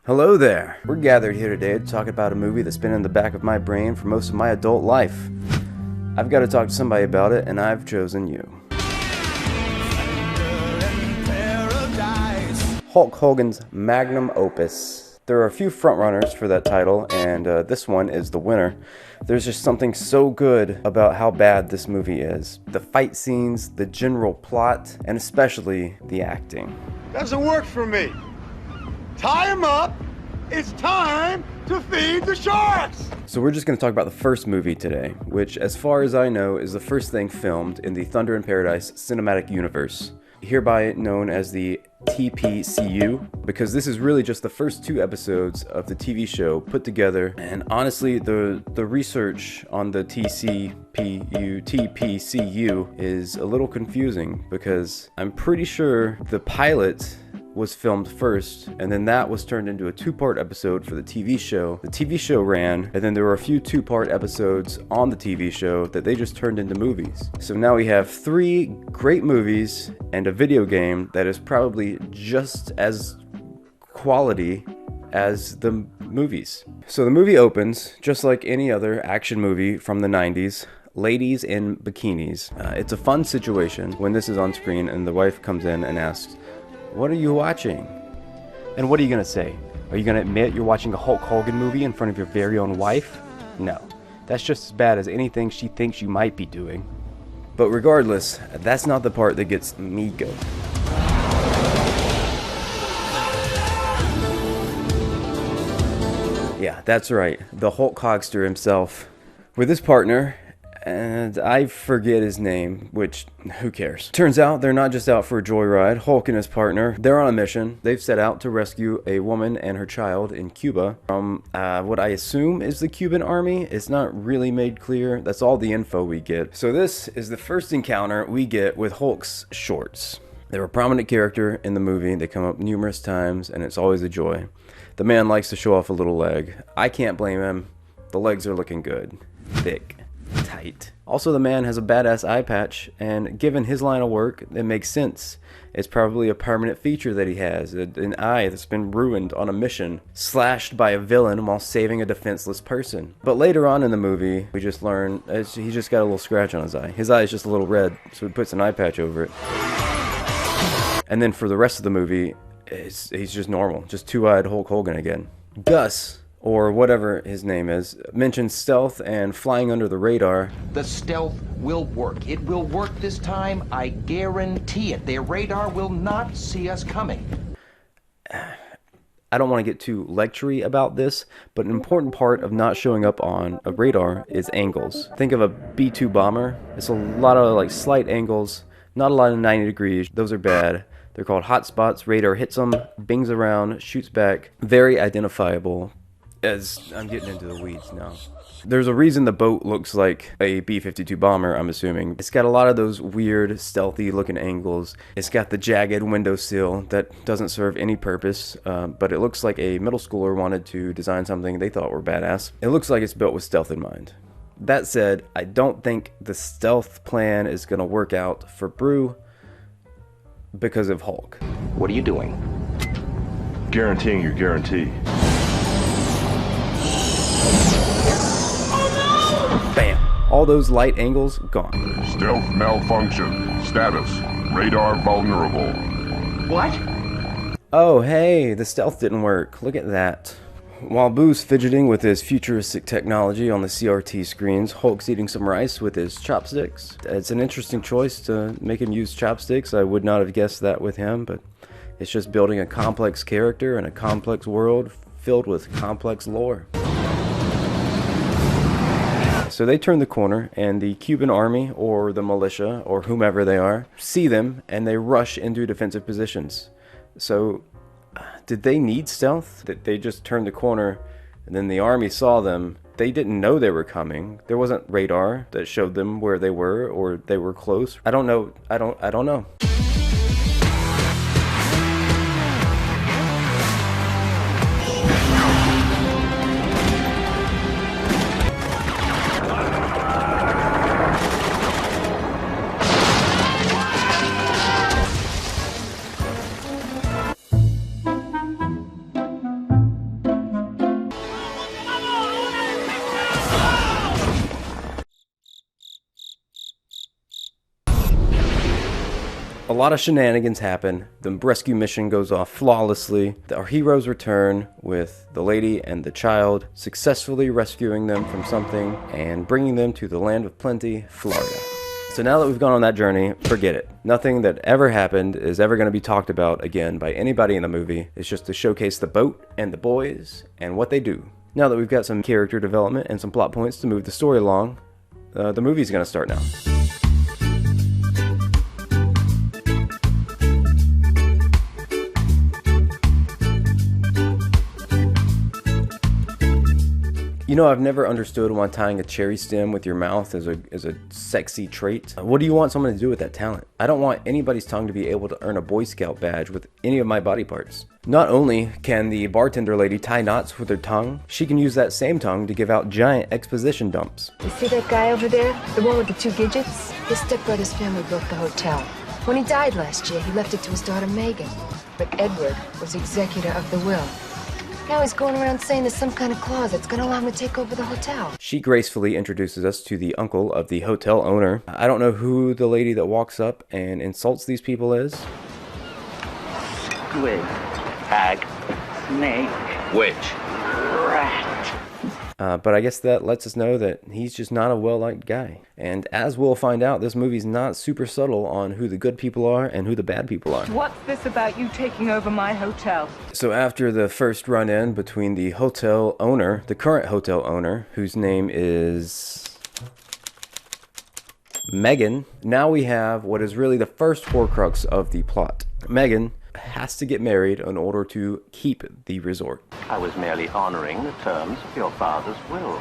Hello there! We're gathered here today to talk about a movie that's been in the back of my brain for most of my adult life. I've got to talk to somebody about it, and I've chosen you. Hulk Hogan's magnum opus. There are a few frontrunners for that title, and this one is the winner. There's just something so good about how bad this movie is. The fight scenes, the general plot, and especially the acting. Doesn't work for me. Tie him up. It's time to feed the sharks. So we're just going to talk about the first movie today, which, as far as I know, is the first thing filmed in the Thunder in Paradise cinematic universe, hereby known as the TPCU, because this is really just the first 2 episodes of the TV show put together. And honestly, the research on the TPCU is a little confusing, because I'm pretty sure the pilot was filmed first, and then that was turned into a 2-part episode for the TV show. The TV show ran, and then there were a few 2-part episodes on the TV show that they just turned into movies. So now we have 3 great movies and a video game that is probably just as quality as the movies. So the movie opens just like any other action movie from the 90s. Ladies in bikinis. It's a fun situation when this is on screen and the wife comes in and asks, "What are you watching?" And what are you going to say? Are you going to admit you're watching a Hulk Hogan movie in front of your very own wife? No. That's just as bad as anything she thinks you might be doing. But regardless, that's not the part that gets me going. Yeah, that's right. The Hulk Hogster himself. With his partner, and I forget his name, which, who cares? Turns out they're not just out for a joyride. Hulk and his partner, they're on a mission. They've set out to rescue a woman and her child in Cuba from what I assume is the Cuban army. It's not really made clear. That's all the info we get. So this is the first encounter we get with Hulk's shorts. They're a prominent character in the movie. They come up numerous times, and it's always a joy. The man likes to show off a little leg. I can't blame him. The legs are looking good. Thick. Tight. Also, the man has a badass eye patch, and given his line of work, it makes sense. It's probably a permanent feature that he has, an eye that's been ruined on a mission, slashed by a villain while saving a defenseless person. But later on in the movie, we just learn he's just got a little scratch on his eye. His eye is just a little red, so he puts an eye patch over it. And then for the rest of the movie, he's just normal, just 2-eyed Hulk Hogan again. Gus, or whatever his name is, mentions stealth and flying under the radar. The stealth will work. It will work this time, I guarantee it. Their radar will not see us coming. I don't want to get too lectury about this, but an important part of not showing up on a radar is angles. Think of a B-2 bomber. It's a lot of like slight angles, not a lot of 90 degrees. Those are bad. They're called hot spots. Radar hits them, bings around, shoots back. Very identifiable. As I'm getting into the weeds now. There's a reason the boat looks like a B-52 bomber, I'm assuming. It's got a lot of those weird, stealthy looking angles. It's got the jagged windowsill that doesn't serve any purpose, but it looks like a middle schooler wanted to design something they thought were badass. It looks like it's built with stealth in mind. That said, I don't think the stealth plan is going to work out for Brew because of Hulk. What are you doing? Guaranteeing your guarantee. Bam! All those light angles gone. Stealth malfunction. Status. Radar vulnerable. What? Oh, hey, the stealth didn't work. Look at that. While Boo's fidgeting with his futuristic technology on the CRT screens, Hulk's eating some rice with his chopsticks. It's an interesting choice to make him use chopsticks. I would not have guessed that with him, but it's just building a complex character in a complex world filled with complex lore. So they turn the corner, and the Cuban army, or the militia, or whomever they are, see them, and they rush into defensive positions. So, did they need stealth? That they just turned the corner, and then the army saw them. They didn't know they were coming. There wasn't radar that showed them where they were, or they were close. I don't know. I don't know. lot of shenanigans happen. The rescue mission goes off flawlessly. Our heroes return with the lady and the child, successfully rescuing them from something and bringing them to the land of plenty, Florida. So now that we've gone on that journey, forget it. Nothing that ever happened is ever going to be talked about again by anybody in the movie. It's just to showcase the boat and the boys and what they do. Now that we've got some character development and some plot points to move the story along, the movie's going to start now. You know, I've never understood why tying a cherry stem with your mouth is a sexy trait. What do you want someone to do with that talent? I don't want anybody's tongue to be able to earn a Boy Scout badge with any of my body parts. Not only can the bartender lady tie knots with her tongue, she can use that same tongue to give out giant exposition dumps. You see that guy over there? The one with the 2 Gidgets? His stepbrother's family built the hotel. When he died last year, he left it to his daughter Megan. But Edward was the executor of the will. Now he's going around saying there's some kind of clause that's going to allow him to take over the hotel. She gracefully introduces us to the uncle of the hotel owner. I don't know who the lady that walks up and insults these people is. Squid, hag, snake, witch, rat. But I guess that lets us know that he's just not a well-liked guy. And as we'll find out, this movie's not super subtle on who the good people are and who the bad people are. What's this about you taking over my hotel? So after the first run-in between the hotel owner, the current hotel owner, whose name is Megan, now we have what is really the first Horcrux of the plot. Megan has to get married in order to keep the resort. I was merely honoring the terms of your father's will.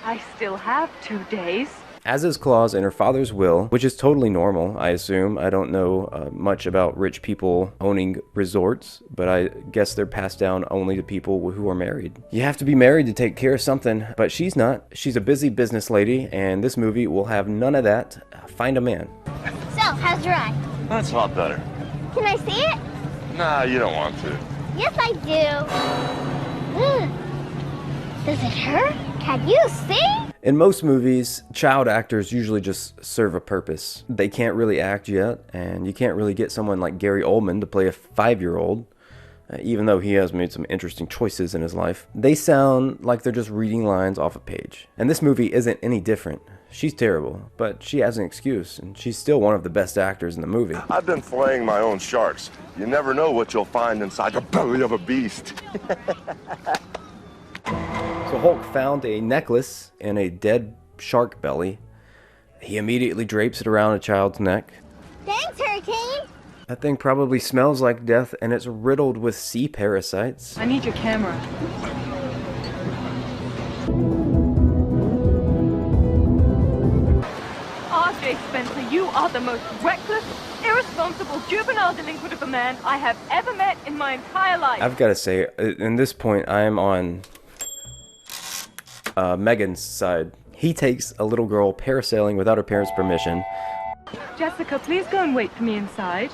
I still have 2 days. As is clause in her father's will, which is totally normal, I assume. I don't know much about rich people owning resorts, but I guess they're passed down only to people who are married. You have to be married to take care of something, but she's not. She's a busy business lady, and this movie will have none of that. Find a man. So, how's your eye? That's a lot better. Can I see it? Nah, you don't want to. Yes, I do. Does it hurt? Can you see? In most movies, child actors usually just serve a purpose. They can't really act yet, and you can't really get someone like Gary Oldman to play a 5-year-old, even though he has made some interesting choices in his life. They sound like they're just reading lines off a page. And this movie isn't any different. She's terrible, but she has an excuse, and she's still one of the best actors in the movie. I've been filleting my own sharks. You never know what you'll find inside the belly of a beast. So Hulk found a necklace in a dead shark belly. He immediately drapes it around a child's neck. Thanks, Hurricane. That thing probably smells like death, and it's riddled with sea parasites. I need your camera. R.J. Spencer, you are the most reckless, irresponsible, juvenile delinquent of a man I have ever met in my entire life. I've got to say, in this point, I am on Megan's side. He takes a little girl parasailing without her parents' permission. Jessica, please go and wait for me inside.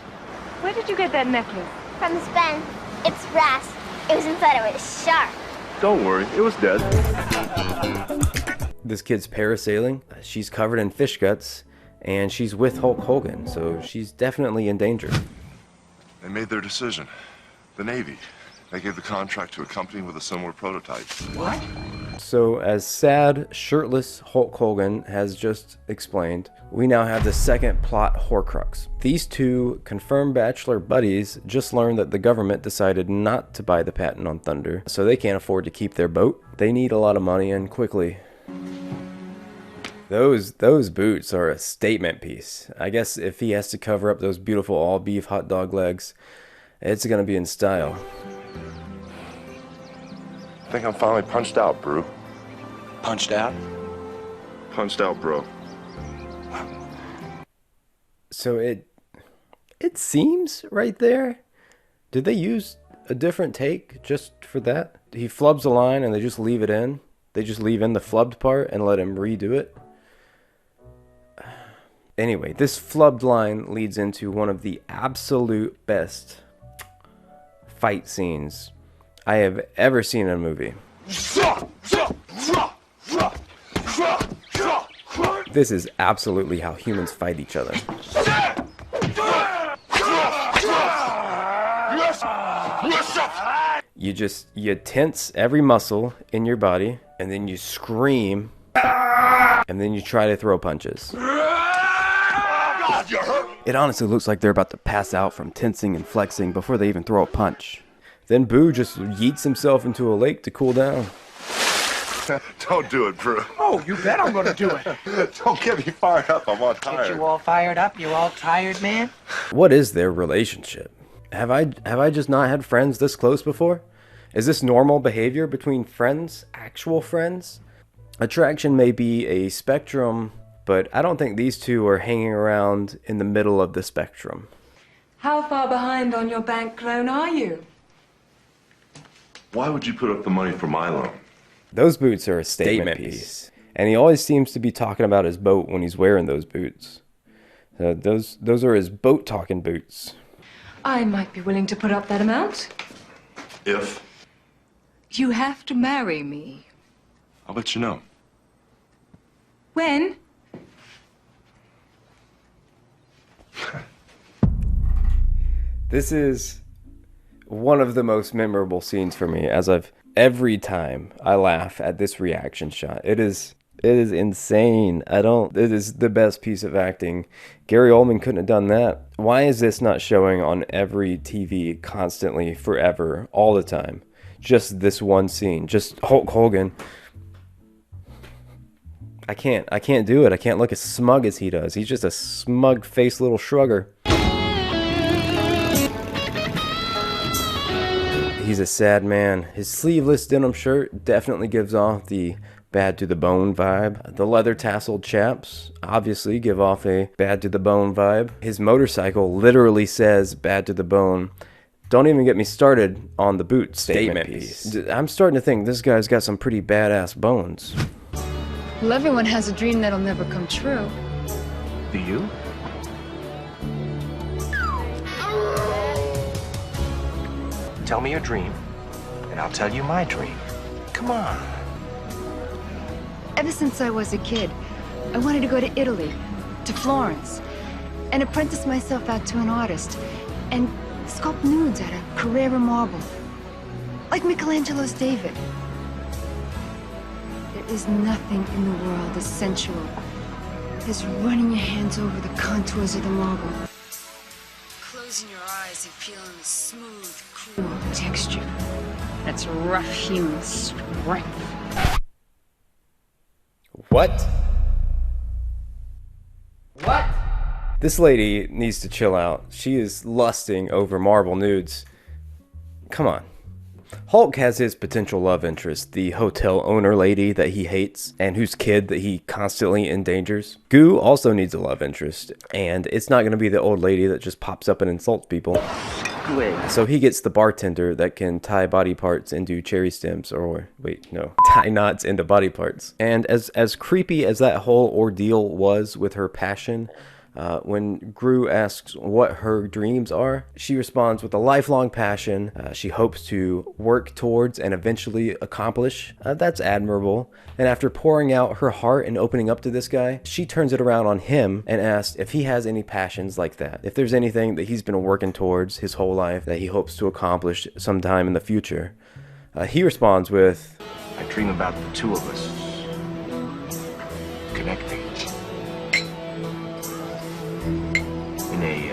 Where did you get that necklace? From Spen. It's brass. It was inside of a shark. Don't worry, it was dead. This kid's parasailing. She's covered in fish guts, and she's with Hulk Hogan, so she's definitely in danger. They made their decision. The Navy. They gave the contract to a company with a similar prototype. What? So, as sad, shirtless Hulk Hogan has just explained, we now have the second plot Horcrux. These two confirmed bachelor buddies just learned that the government decided not to buy the patent on Thunder, so they can't afford to keep their boat. They need a lot of money, and quickly. Those boots are a statement piece. I guess if he has to cover up those beautiful all-beef hot dog legs, it's gonna be in style. I think I'm finally punched out, bro. Punched out? Punched out, bro. So it seems right there. Did they use a different take just for that? He flubs a line and they just leave it in. They just leave in the flubbed part and let him redo it. Anyway, this flubbed line leads into one of the absolute best fight scenes I have ever seen in a movie. This is absolutely how humans fight each other. You tense every muscle in your body, and then you scream, and then you try to throw punches. God, you're hurt. It honestly looks like they're about to pass out from tensing and flexing before they even throw a punch. Then Boo just yeets himself into a lake to cool down. Don't do it, Brew. Oh, you bet I'm gonna do it. Don't get me fired up. I'm all tired. Get you all fired up? You all tired, man? What is their relationship? Have I just not had friends this close before? Is this normal behavior between friends, actual friends? Attraction may be a spectrum, but I don't think these two are hanging around in the middle of the spectrum. How far behind on your bank loan are you? Why would you put up the money for my loan? Those boots are a statement piece. And he always seems to be talking about his boat when he's wearing those boots. Those are his boat-talking boots. I might be willing to put up that amount. If? You have to marry me. I'll let you know. When? This is one of the most memorable scenes for me, as every time I laugh at this reaction shot. It is insane. It is the best piece of acting. Gary Oldman couldn't have done that. Why is this not showing on every TV constantly, forever, all the time? Just this one scene, just Hulk Hogan. I can't do it. I can't look as smug as he does. He's just a smug-faced little Shrugger. He's a sad man. His sleeveless denim shirt definitely gives off the bad to the bone vibe. The leather tasseled chaps obviously give off a bad to the bone vibe. His motorcycle literally says bad to the bone. Don't even get me started on the boot statement piece. I'm starting to think this guy's got some pretty badass bones. Well, everyone has a dream that'll never come true. Do you? Tell me your dream, and I'll tell you my dream. Come on. Ever since I was a kid, I wanted to go to Italy, to Florence, and apprentice myself out to an artist, and sculpt nudes out of Carrara marble, like Michelangelo's David. There is nothing in the world as sensual as running your hands over the contours of the marble, closing your eyes and feeling the smooth, cool texture. That's rough-hewn strength. What? What? This lady needs to chill out. She is lusting over marble nudes. Come on. Hulk has his potential love interest, the hotel owner lady that he hates and whose kid that he constantly endangers. Goo also needs a love interest, and it's not going to be the old lady that just pops up and insults people. So he gets the bartender that can tie body parts into cherry stems, or wait, no, tie knots into body parts. And as creepy as that whole ordeal was with her passion, when Gru asks what her dreams are, she responds with a lifelong passion she hopes to work towards and eventually accomplish. That's admirable. And after pouring out her heart and opening up to this guy, she turns it around on him and asks if he has any passions like that. If there's anything that he's been working towards his whole life that he hopes to accomplish sometime in the future. He responds with, I dream about the two of us connecting in a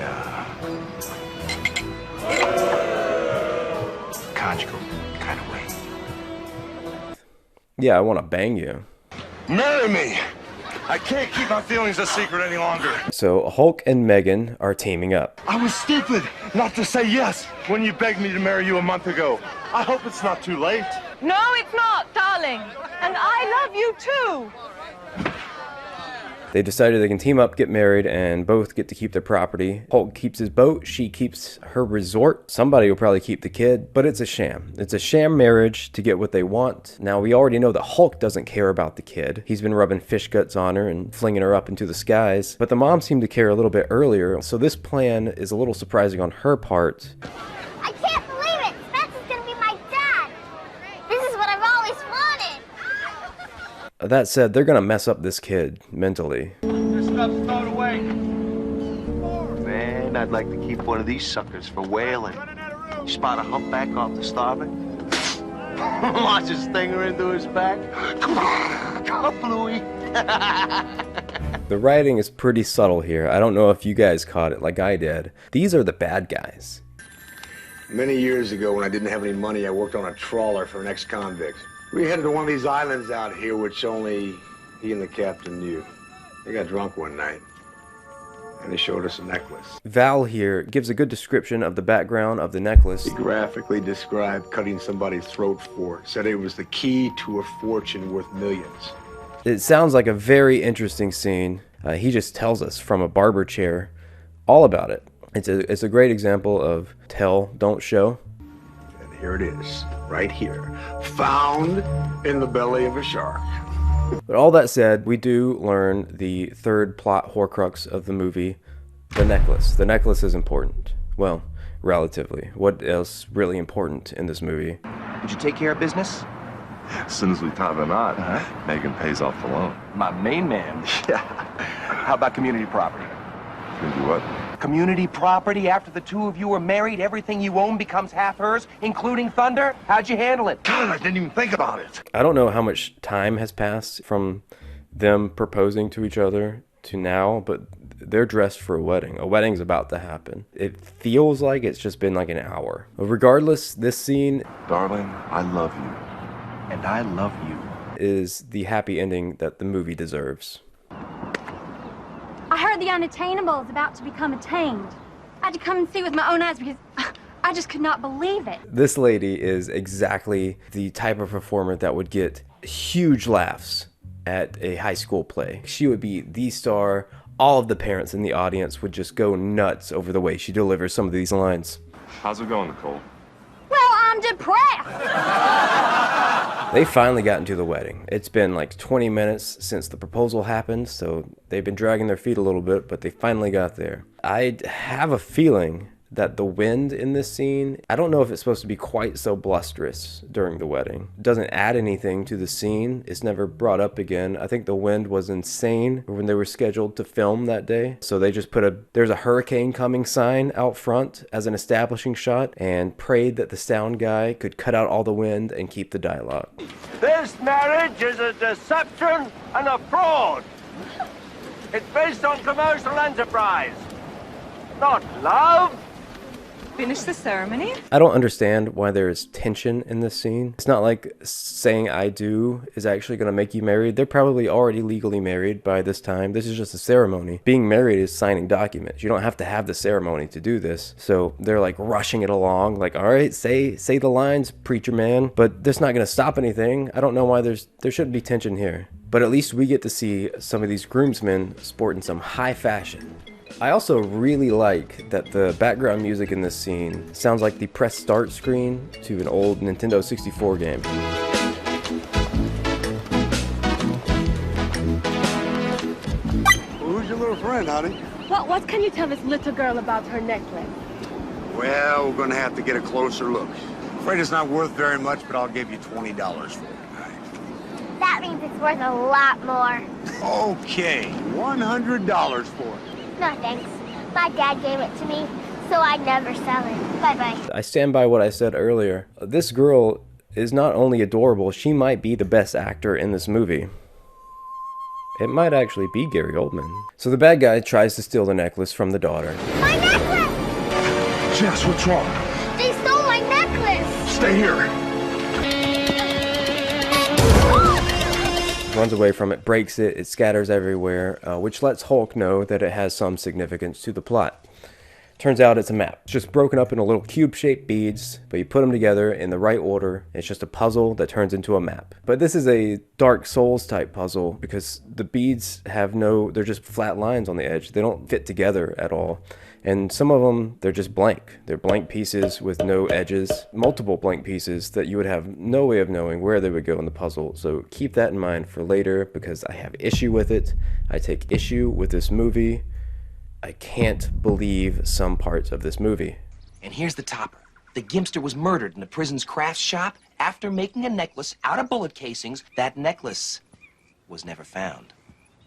conjugal kind of way. yeah, I want to bang you. Marry me! I can't keep my feelings a secret any longer. So Hulk and Megan are teaming up. I was stupid not to say yes when you begged me to marry you a month ago. I hope it's not too late. No, it's not, darling. And I love you too. They decided they can team up, get married, and both get to keep their property. Hulk keeps his boat, she keeps her resort. Somebody will probably keep the kid, but it's a sham. It's a sham marriage to get what they want. Now, we already know that Hulk doesn't care about the kid. He's been rubbing fish guts on her and flinging her up into the skies, but the mom seemed to care a little bit earlier, so this plan is a little surprising on her part. I can't believe it! Spencer's gonna be my dad! This is what I've always wanted! That said, they're gonna mess up this kid mentally. This stuff's thrown away. Man, I'd like to keep one of these suckers for whaling. Spot a humpback off the starboard, Launch a stinger into his back. Come on, Bluey. The writing is pretty subtle here. I don't know if you guys caught it like I did. These are the bad guys. Many years ago, when I didn't have any money, I worked on a trawler for an ex-convict. We headed to one of these islands out here, which only he and the captain knew. They got drunk one night, and he showed us a necklace. Val here gives a good description of the background of the necklace. He graphically described cutting somebody's throat for it. Said it was the key to a fortune worth millions. It sounds like a very interesting scene. He just tells us from a barber chair all about it. It's a great example of tell, don't show. And here it is, right here, found in the belly of a shark. But all that said, we do learn the third plot horcrux of the movie, the necklace. The necklace is important. Well, relatively. What else really important in this movie? Did you take care of business? As soon as we tie the knot, Megan pays off the loan. My main man. Yeah. How about community property? You can do what? Community property after the two of you are married, everything you own becomes half hers, including Thunder? How'd you handle it? God, I didn't even think about it. I don't know how much time has passed from them proposing to each other to now, but they're dressed for a wedding. A wedding's about to happen. It feels like it's just been like an hour. Regardless, this scene... Darling, I love you. And I love you. ...is the happy ending that the movie deserves. I heard the unattainable is about to become attained. I had to come and see with my own eyes because I just could not believe it. This lady is exactly the type of performer that would get huge laughs at a high school play. She would be the star. All of the parents in the audience would just go nuts over the way she delivers some of these lines. How's it going, Nicole? Well, I'm depressed. They finally got into the wedding. It's been like 20 minutes since the proposal happened, so they've been dragging their feet a little bit, but they finally got there. I have a feeling that the wind in this scene, I don't know if it's supposed to be quite so blusterous during the wedding. It doesn't add anything to the scene. It's never brought up again. I think the wind was insane when they were scheduled to film that day. So they just put there's a hurricane coming sign out front as an establishing shot and prayed that the sound guy could cut out all the wind and keep the dialogue. This marriage is a deception and a fraud. It's based on commercial enterprise, not love. Finish the ceremony? I don't understand why there's tension in this scene. It's not like saying I do is actually going to make you married. They're probably already legally married by this time. This is just a ceremony. Being married is signing documents. You don't have to have the ceremony to do this. So they're like rushing it along. Like, all right, say the lines, preacher man. But that's not going to stop anything. I don't know why there shouldn't be tension here. But at least we get to see some of these groomsmen sporting some high fashion. I also really like that the background music in this scene sounds like the press start screen to an old Nintendo 64 game. Who's your little friend, honey? What can you tell this little girl about her necklace? Well, we're gonna have to get a closer look. Afraid it's not worth very much, but I'll give you $20 for it. That means it's worth a lot more. Okay, $100 for it. No, thanks. My dad gave it to me, so I'd never sell it. Bye-bye. I stand by what I said earlier. This girl is not only adorable, she might be the best actor in this movie. It might actually be Gary Oldman. So the bad guy tries to steal the necklace from the daughter. My necklace! Jess, what's wrong? They stole my necklace! Stay here. Runs away from it, breaks it, it scatters everywhere, which lets Hulk know that it has some significance to the plot. Turns out it's a map. It's just broken up into little cube-shaped beads, but you put them together in the right order. It's just a puzzle that turns into a map. But this is a Dark Souls type puzzle because the beads have they're just flat lines on the edge. They don't fit together at all. And some of them, they're just blank. They're blank pieces with no edges, multiple blank pieces that you would have no way of knowing where they would go in the puzzle. So keep that in mind for later because I have issue with it. I take issue with this movie. I can't believe some parts of this movie. And here's the topper. The Gimpster was murdered in the prison's crafts shop after making a necklace out of bullet casings. That necklace was never found.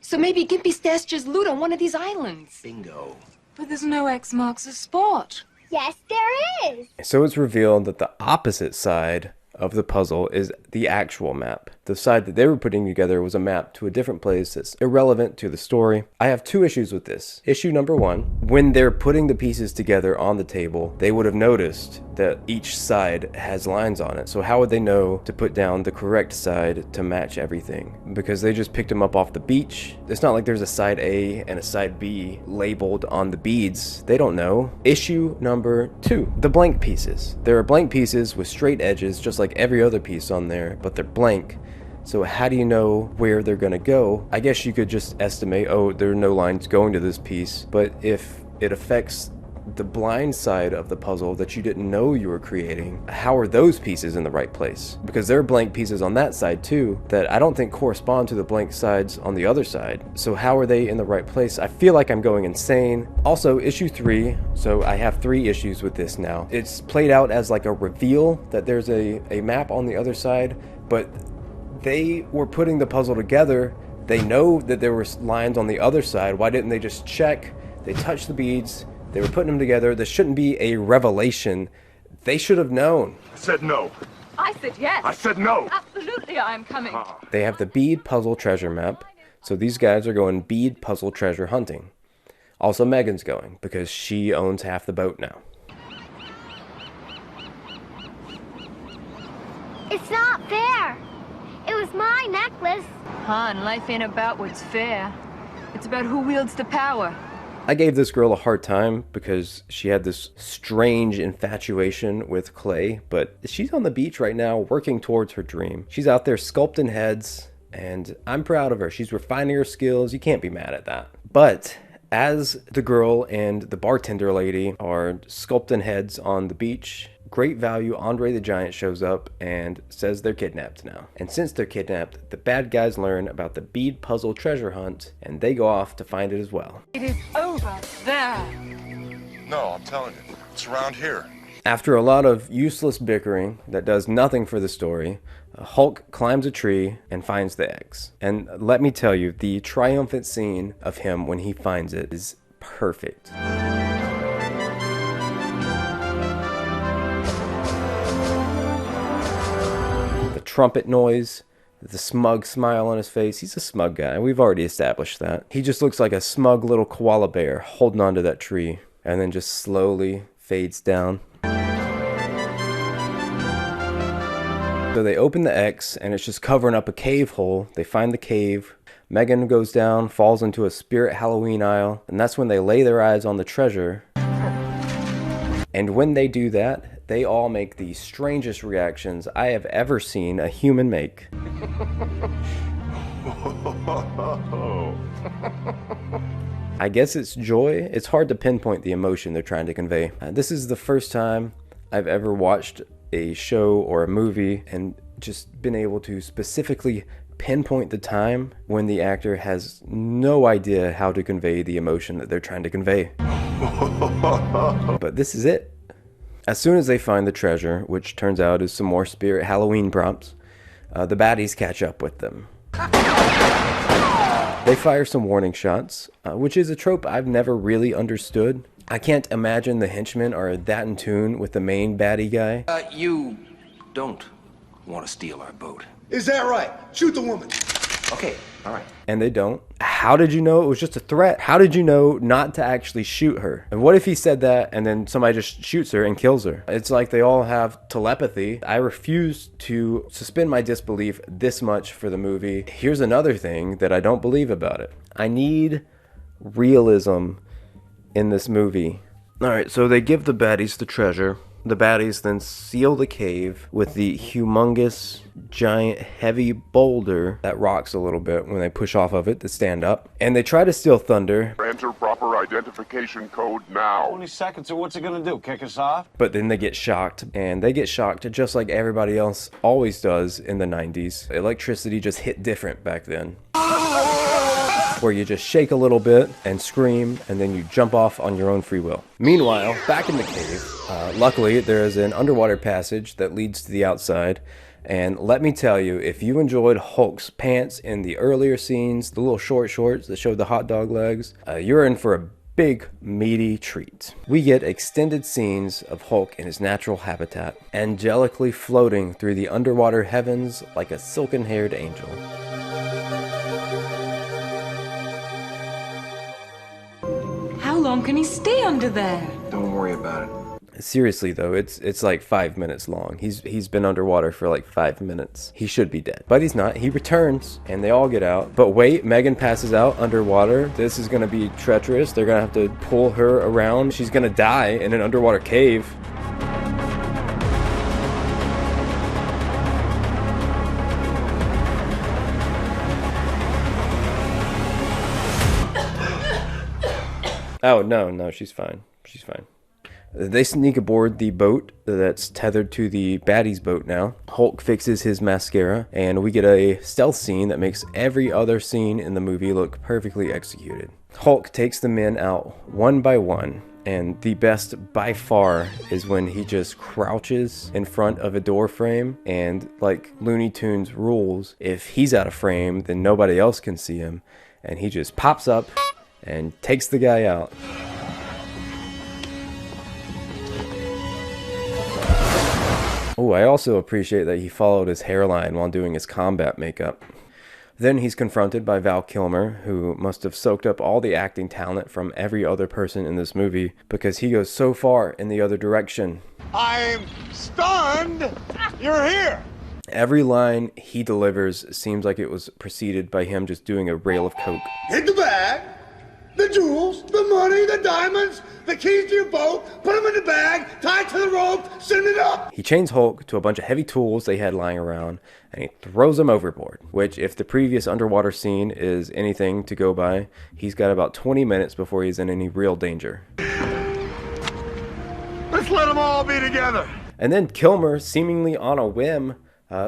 So maybe Gimpy stashed his loot on one of these islands. Bingo. But there's no X marks a spot. Yes, there is. So it's revealed that the opposite side of the puzzle is the actual map. The side that they were putting together was a map to a different place that's irrelevant to the story. I have 2 issues with this. Issue number 1, when they're putting the pieces together on the table, they would have noticed that each side has lines on it. So how would they know to put down the correct side to match everything? Because they just picked them up off the beach. It's not like there's a side A and a side B labeled on the beads. They don't know. Issue number 2, the blank pieces. There are blank pieces with straight edges just like every other piece on there, but they're blank. So how do you know where they're gonna go? I guess you could just estimate, oh, there are no lines going to this piece, but if it affects the blind side of the puzzle that you didn't know you were creating, how are those pieces in the right place? Because there are blank pieces on that side too that I don't think correspond to the blank sides on the other side. So how are they in the right place? I feel like I'm going insane. Also, issue 3, so I have 3 issues with this now. It's played out as like a reveal that there's a map on the other side, but they were putting the puzzle together. They know that there were lines on the other side. Why didn't they just check? They touched the beads. They were putting them together. This shouldn't be a revelation. They should have known. I said no. I said yes. I said no. Absolutely, I am coming. They have the bead puzzle treasure map. So these guys are going bead puzzle treasure hunting. Also, Megan's going because she owns half the boat now. It's not fair. It was my necklace. Hon, life ain't about what's fair. It's about who wields the power. I gave this girl a hard time because she had this strange infatuation with clay, but she's on the beach right now working towards her dream. She's out there sculpting heads, and I'm proud of her. She's refining her skills. You can't be mad at that. But as the girl and the bartender lady are sculpting heads on the beach, Great Value Andre the Giant shows up and says they're kidnapped now. And since they're kidnapped, the bad guys learn about the bead puzzle treasure hunt, and they go off to find it as well. It is over there. No, I'm telling you. It's around here. After a lot of useless bickering that does nothing for the story, Hulk climbs a tree and finds the eggs. And let me tell you, the triumphant scene of him when he finds it is perfect. Trumpet noise, the smug smile on his face. He's a smug guy. We've already established that. He just looks like a smug little koala bear holding onto that tree and then just slowly fades down. So they open the X and it's just covering up a cave hole. They find the cave. Megan goes down, falls into a spirit Halloween aisle, and that's when they lay their eyes on the treasure. And when they do that, they all make the strangest reactions I have ever seen a human make. I guess it's joy. It's hard to pinpoint the emotion they're trying to convey. This is the first time I've ever watched a show or a movie and just been able to specifically pinpoint the time when the actor has no idea how to convey the emotion that they're trying to convey. But this is it. As soon as they find the treasure, which turns out is some more spirit Halloween props, the baddies catch up with them. They fire some warning shots, which is a trope I've never really understood. I can't imagine the henchmen are that in tune with the main baddie guy. You don't want to steal our boat. Is that right? Shoot the woman. Okay, all right. And they don't. How did you know it was just a threat? How did you know not to actually shoot her? And what if he said that and then somebody just shoots her and kills her? It's like they all have telepathy. I refuse to suspend my disbelief this much for the movie. Here's another thing that I don't believe about it. I need realism in this movie. Alright, so they give the baddies the treasure. The baddies then seal the cave with the humongous, giant, heavy boulder that rocks a little bit when they push off of it to stand up. And they try to steal Thunder. Enter proper identification code now. 20 seconds, so what's it gonna do, kick us off? But then they get shocked, and they get shocked just like everybody else always does in the 90s. Electricity just hit different back then. Where you just shake a little bit and scream, and then you jump off on your own free will. Meanwhile, back in the cave, luckily there is an underwater passage that leads to the outside. And let me tell you, if you enjoyed Hulk's pants in the earlier scenes, the little short shorts that showed the hot dog legs, you're in for a big, meaty treat. We get extended scenes of Hulk in his natural habitat, angelically floating through the underwater heavens like a silken-haired angel. How long can he stay under there? Don't worry about it. Seriously though, it's like 5 minutes long. He's been underwater for like 5 minutes. He should be dead, but he's not. He returns and they all get out. But wait, Megan passes out underwater. This is gonna be treacherous. They're gonna have to pull her around. She's gonna die in an underwater cave. Oh no, she's fine. She's fine. They sneak aboard the boat that's tethered to the baddie's boat now. Hulk fixes his mascara, and we get a stealth scene that makes every other scene in the movie look perfectly executed. Hulk takes the men out one by one, and the best by far is when he just crouches in front of a door frame, and like Looney Tunes rules, if he's out of frame, then nobody else can see him, and he just pops up and takes the guy out. Oh, I also appreciate that he followed his hairline while doing his combat makeup. Then he's confronted by Val Kilmer, who must have soaked up all the acting talent from every other person in this movie, because he goes so far in the other direction. I'm stunned you're here. Every line he delivers seems like it was preceded by him just doing a rail of coke. Hit the bag, the jewels, the money, the diamonds, the keys to your boat, put them in the bag, tie it to the rope, send it up. He chains Hulk to a bunch of heavy tools they had lying around, and he throws them overboard, which if the previous underwater scene is anything to go by, he's got about 20 minutes before he's in any real danger. Let's let them all be together. And then Kilmer, seemingly on a whim,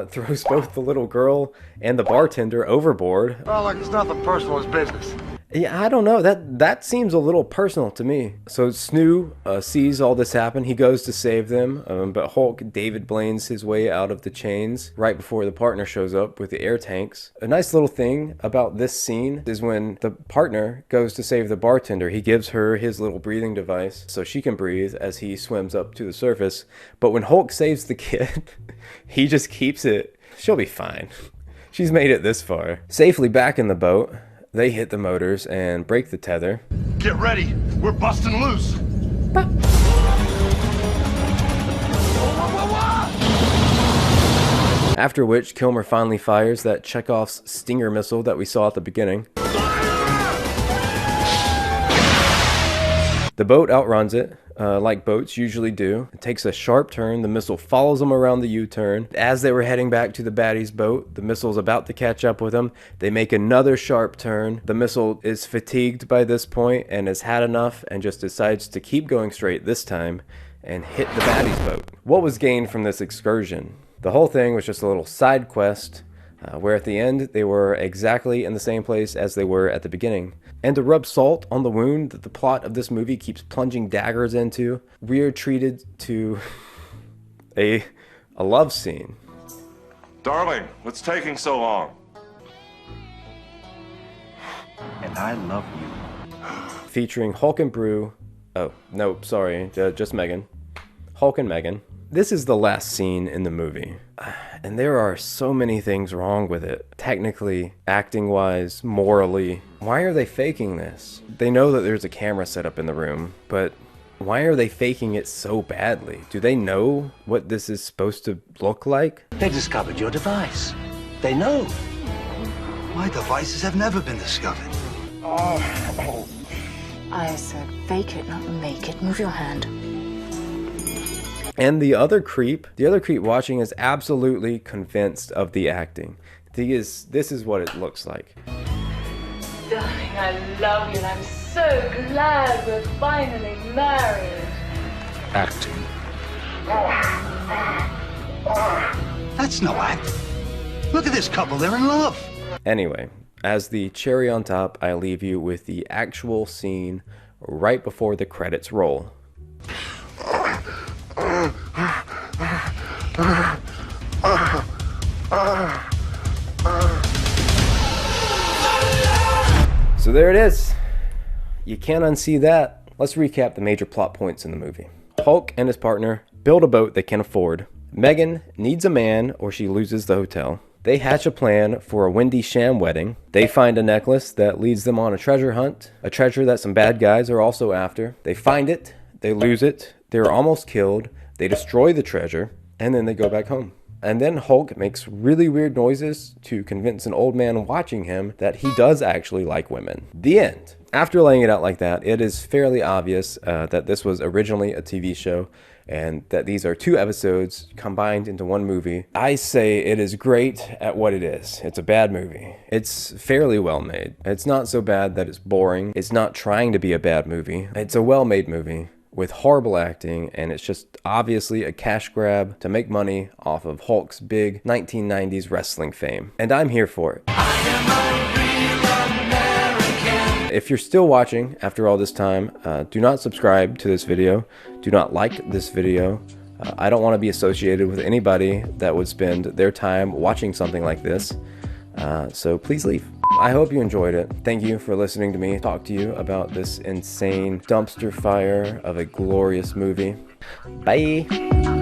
throws both the little girl and the bartender overboard. Well, like it's nothing personal, it's business. Yeah, I don't know. That seems a little personal to me. So Snoo sees all this happen. He goes to save them, but Hulk David Blaine's his way out of the chains right before the partner shows up with the air tanks. A nice little thing about this scene is when the partner goes to save the bartender, he gives her his little breathing device so she can breathe as he swims up to the surface. But when Hulk saves the kid, he just keeps it. She'll be fine. She's made it this far. Safely back in the boat, they hit the motors and break the tether. Get ready. We're busting loose. After which, Kilmer finally fires that Chekhov's Stinger missile that we saw at the beginning. The boat outruns it, like boats usually do. It takes a sharp turn. The missile follows them around the U-turn. As they were heading back to the baddie's boat, the missile's about to catch up with them. They make another sharp turn. The missile is fatigued by this point and has had enough and just decides to keep going straight this time and hit the baddie's boat. What was gained from this excursion? The whole thing was just a little side quest where at the end they were exactly in the same place as they were at the beginning. And to rub salt on the wound that the plot of this movie keeps plunging daggers into, we are treated to a love scene. Darling, what's taking so long? And I love you. Featuring Hulk and Brew. Oh, no, sorry, just Megan. Hulk and Megan. This is the last scene in the movie, and there are so many things wrong with it. Technically, acting-wise, morally. Why are they faking this? They know that there's a camera set up in the room, but why are they faking it so badly? Do they know what this is supposed to look like? They discovered your device. They know. My devices have never been discovered. I said fake it, not make it. Move your hand. And the other creep watching is absolutely convinced of the acting. This is what it looks like. Darling, I love you, and I'm so glad we're finally married. Acting. That's no act. Look at this couple, they're in love. Anyway, as the cherry on top, I leave you with the actual scene right before the credits roll. So there it is. You can't unsee that. Let's recap the major plot points in the movie. Hulk and his partner build a boat they can afford. Megan needs a man or she loses the hotel. They hatch a plan for a windy sham wedding. They find a necklace that leads them on a treasure hunt, a treasure that some bad guys are also after. They find it, they lose it, they're almost killed, they destroy the treasure, and then they go back home. And then Hulk makes really weird noises to convince an old man watching him that he does actually like women. The end. After laying it out like that, it is fairly obvious that this was originally a TV show and that these are 2 episodes combined into one movie. I say it is great at what it is. It's a bad movie. It's fairly well made. It's not so bad that it's boring. It's not trying to be a bad movie. It's a well-made movie with horrible acting, and it's just obviously a cash grab to make money off of Hulk's big 1990s wrestling fame. And I'm here for it. If you're still watching after all this time, do not subscribe to this video. Do not like this video. I don't want to be associated with anybody that would spend their time watching something like this. So please leave. I hope you enjoyed it. Thank you for listening to me talk to you about this insane dumpster fire of a glorious movie. Bye.